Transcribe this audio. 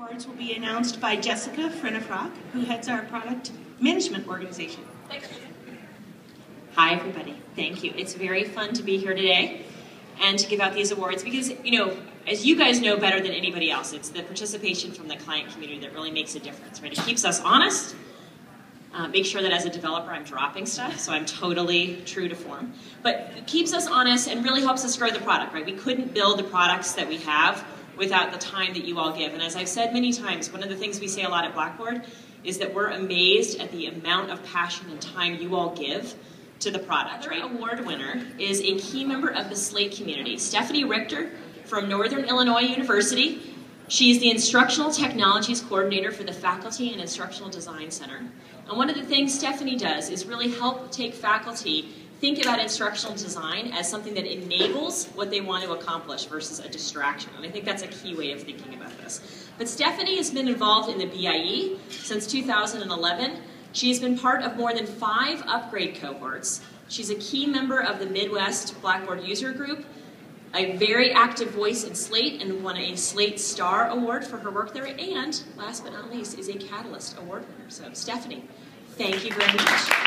Awards will be announced by Jessica Frenefrock, who heads our product management organization. Thanks. Hi, everybody. Thank you. It's very fun to be here today and to give out these awards because, as you guys know better than anybody else, it's the participation from the client community that really makes a difference, right? It keeps us honest. Make sure that as a developer I'm dropping stuff, so I'm totally true to form. But it keeps us honest and really helps us grow the product, right? We couldn't build the products that we have without the time that you all give. And as I've said many times, one of the things we say a lot at Blackboard is that we're amazed at the amount of passion and time you all give to the product, right? Our award winner is a key member of the Slate community, Stephanie Richter from Northern Illinois University. She's the Instructional Technologies Coordinator for the Faculty and Instructional Design Center. And one of the things Stephanie does is really help take faculty think about instructional design as something that enables what they want to accomplish versus a distraction. And I think that's a key way of thinking about this. But Stephanie has been involved in the BIE since 2011. She has been part of more than 5 upgrade cohorts. She's a key member of the Midwest Blackboard User Group, a very active voice in Slate, and won a Slate Star Award for her work there, and last but not least is a Catalyst Award winner. So Stephanie, thank you very much.